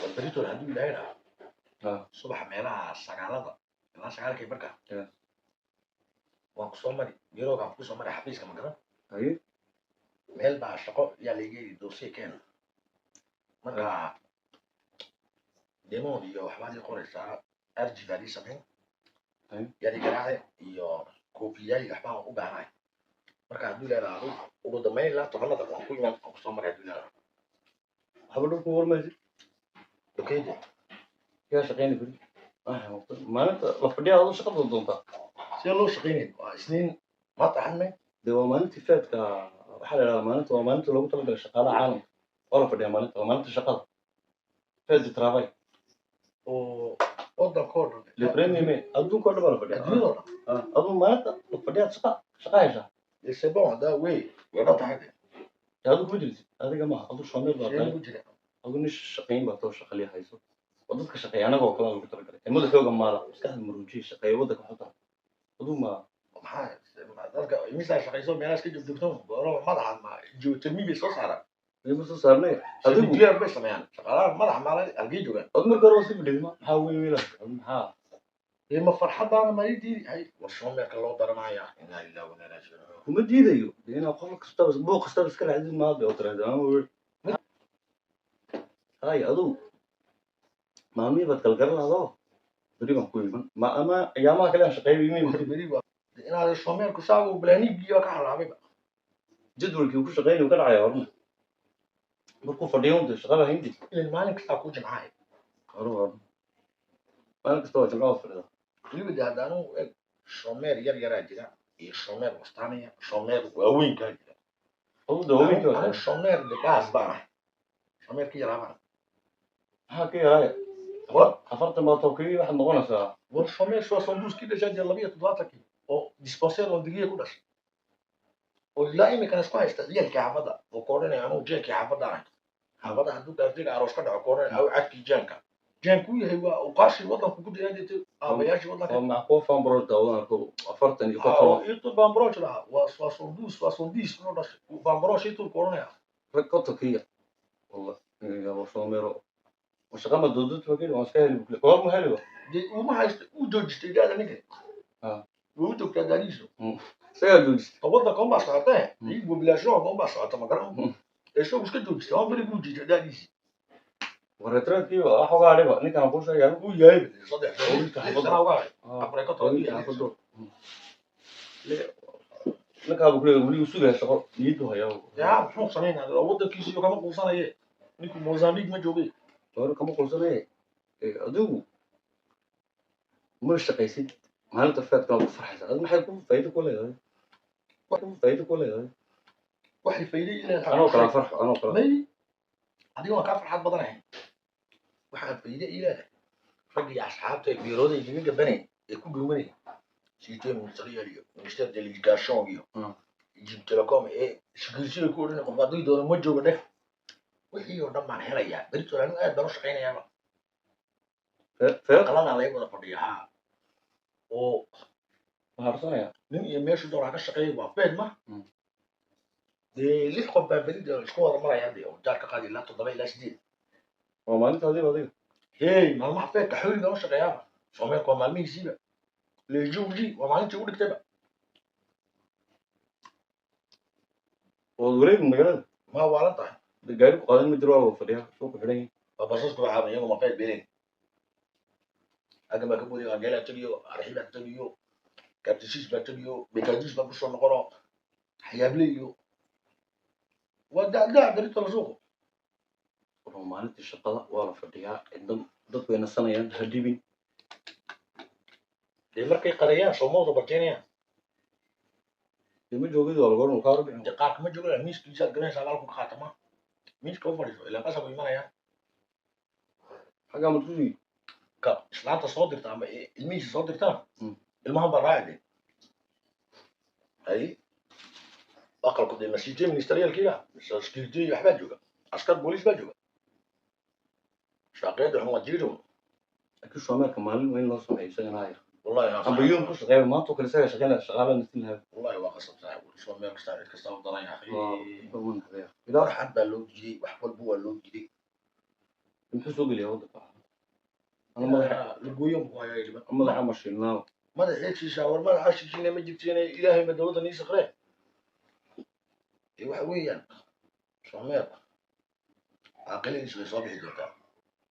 والبريتو هدو إلهي صبح ميلها سقالة لا سقالة كي بركة وانكسو مري يروق انكسو مري حبيس كما كده أيه meel baa shaqo yaa la igeeyey doorsiye keena marka demoon iyo waxbaad ii qoraysaa arjigaad ii samayn yaad ii garaace iyo koofiyaal iyo waxbaan u baahnahay marka hadduu leedaha adu ugu dambayn ilaa tobanada waan ku iman aan kusoo maray hadduu leedaha waxba dhulku warmaysid dokeyde yaa shaqeyni kari maalinta la fadhiya aduu shaqada doontaa sidee loo shaqeynay waa isniin maanta xadmay dee waa maalintii feedka waxaa la idhahdaa maalinta waa maalinta loogu talagalay shaqaalaha caalamka oo la fadhiya maalinta waa maalinta shaqada feed travail oo wadankoo dhan lebremime adduunka oo dhan baa la fadhiya adduunyadoo dhan aduu maalinta la fadhiyaad shaqa heshaa c'est bon haddaa wey way dhan tahay dee aduu kuma jirtid adiga maaha aduu shoomeed baa sidee tahay lagu jira aduu nin shaqeyn baa too shaqaliya hayso oo dadka shaqeeya anaga oo kale lagu talagalay ilmada xooga maala maskaxda maruujiya shaqeeya waddanka waxu tahay aduu ma maxaa dadka imisaa shaqayso meelahaas ka joogjoogto gooro madaxa ma geotermi bay soo saaraan ima soo saarnay adigu nuclear bay sameeyaan shaqaalaha madaxa maalay halkay joogaan adu marka hore waa si fadhiyay maxaa weyn wiilaha adu maxaa ma farxadaana ma ii diidi hay war shoomeerka loo daranaya inaa lillahi wa inaa ilaihi raajicuun kuma diidayo dee inaad qof kastaba buuq kastaba iska raacdid maade oo tiraahdo ama wey hay adigu maalmihii baad galgaran lahaadoo beri baan ku iman ma ama ayaamaha kale aan shaqeeyo imin beri waa inaad shoomeerku saagu balaanigiiyo ka halaabayba jadwalkii uu ku shaqeynay uu ka dhacaya horna markuu fadhiyo unta shaqada hindi ilin maalin kastaa ku jimcahay hore maalin kasta waa jimcaha fadhida weliba de haddaanu eg shoomeer yar yaraa jira iyo shoomeer wastaanaya shoomeer waaweynkaa jira adu dawooyinka anu shoomeer de baas baan ahay shoomeer ka yaraa baan maxaa ka yaraaya afartan baa tokii waxaad noqonaysaa war shoomeer waa sanduuskii dhashaa jira 27 oo dispenser oo digiya ku dhashay oo ilaa imika isku haysta ciyalkii xaafadda oo koodhanaya anuu jeelkii xaafadda ahay xaafadda hadduu gaardiga aroos ka dhaco koodhanaya aw cadkii jaanka jaanku yahay waa uqaashii waddanku ku jiraa jirtay aabayaashii waddanka oo macquul fanbrood daawadan ko afartan iyo konton iyo tur bambroch lahaa waa sonduus inuu dhashay bambroch iyo tur koodhanaya rag kontonkiya walla yabo shoomero shaqa ma doodad fakiri waan iska heli bukle goor ma heli wa dee uma haysta uu joojistay daada ninka way u joogtaa daadiisu isagaa joojistay waddanka unbaa socotee ii mobilaashoonka unbaa socota magaran isagu iska joojistay waan beri buu jiita daadiisii wareetreedkii wax uga hadhiba ninkan kuu sheegaya uu yahay saddex wiilka sana uga haday afar ka toban wiilka xaafado ninkaaba kule weli sugaya shaqo niyadu hayaa yaa muxuu samaynaa waddankiisiyo kama quusanaye ninku mozambique ma joogay hore kama quusanaye adigu ma shaqaysid maalinta feedka waad ku farxaysaa adigu maxay ku faa'iido ku leedahay waxay faa'iido leedahay anoo kala farxo anoo kala may adiga waan kaa farxad badanahay waxaa faa'iido ii leedahay rag iyo asxaabta ee biirooda igaga gabanay ee ku dhuumanay siitee ministerial iyo minister de l'éducation iyo jim telecom ee shaqisiga ku odhanay qof haddii doono ma jooga dheh wixii oo dhan baan helayaa berito anigu aad baan u shaqaynayaaba qaladaan laga wada fadhiya haa oo harsanaya nin iyo meeshu doonaa ka shaqeeya waa feed ma dee 6 qof baa berida isku wada maraya dee oo jaar ka qaadi ilaa 7 ilaa 8 waa maalinta adiga hey maalmaha feedka xawliga u shaqeeyaaba shoomeerka waa maalmihiisiiba lejuuji waa maalintii u dhigtayba oo wareeg magaalada ma waalan tahay gaari ku qaadan ma jiro waa fadhiya suuqa xidhan waa basasku waxaa iyagu ma feed beleen agama ka budi geela tagiyo arxiba tagiyo kabtisiis baa tagiyo bekadis baa kusoo noqono xayaable iyo waa dacdaa berito la suuqo oo maalintii shaqada waa la fadhiyaa cidan dadku ay nasanayaan hadibin dee markay qarayaan soomooda barkeenayaan ma joogid waa lagoran kaa rabin dee qaarka ma joogo miiskiisa garanaysa alaalku ka qaatama miiska u fadhiiso ilaa qasab imanayaan xaggaa madkusi ka islaanta soo dirta ama ilmihiisa soo dirtana ilmahan baa raacide hay aqalku dee masiite ministerialkiiba security waxbaa jooga askar booliis baa jooga shaqeeda xuma jiiro laakiin shoomeerka maalin weyn loo sameeyo isagana haya والله يا amba yom ku shaqeeyo maanta oo kale isaga shaqeynaya shaqaale nasin lahaa والله واقصد صاحب شو ما مستعد كسر ضنا يا اخي bawan hadeer ilaa فرحت بالو جدي وحول بو لو جدي muxuu soo geliyaa waddanka ana madaxa لقويهم هو يا جماعه madaxa mashiinaa ما هيك شاور ما عاش شيء ما جبت هنا الهي ما دولة نيس خير وحويا شو عمير عاقلين شو صبحي دوتا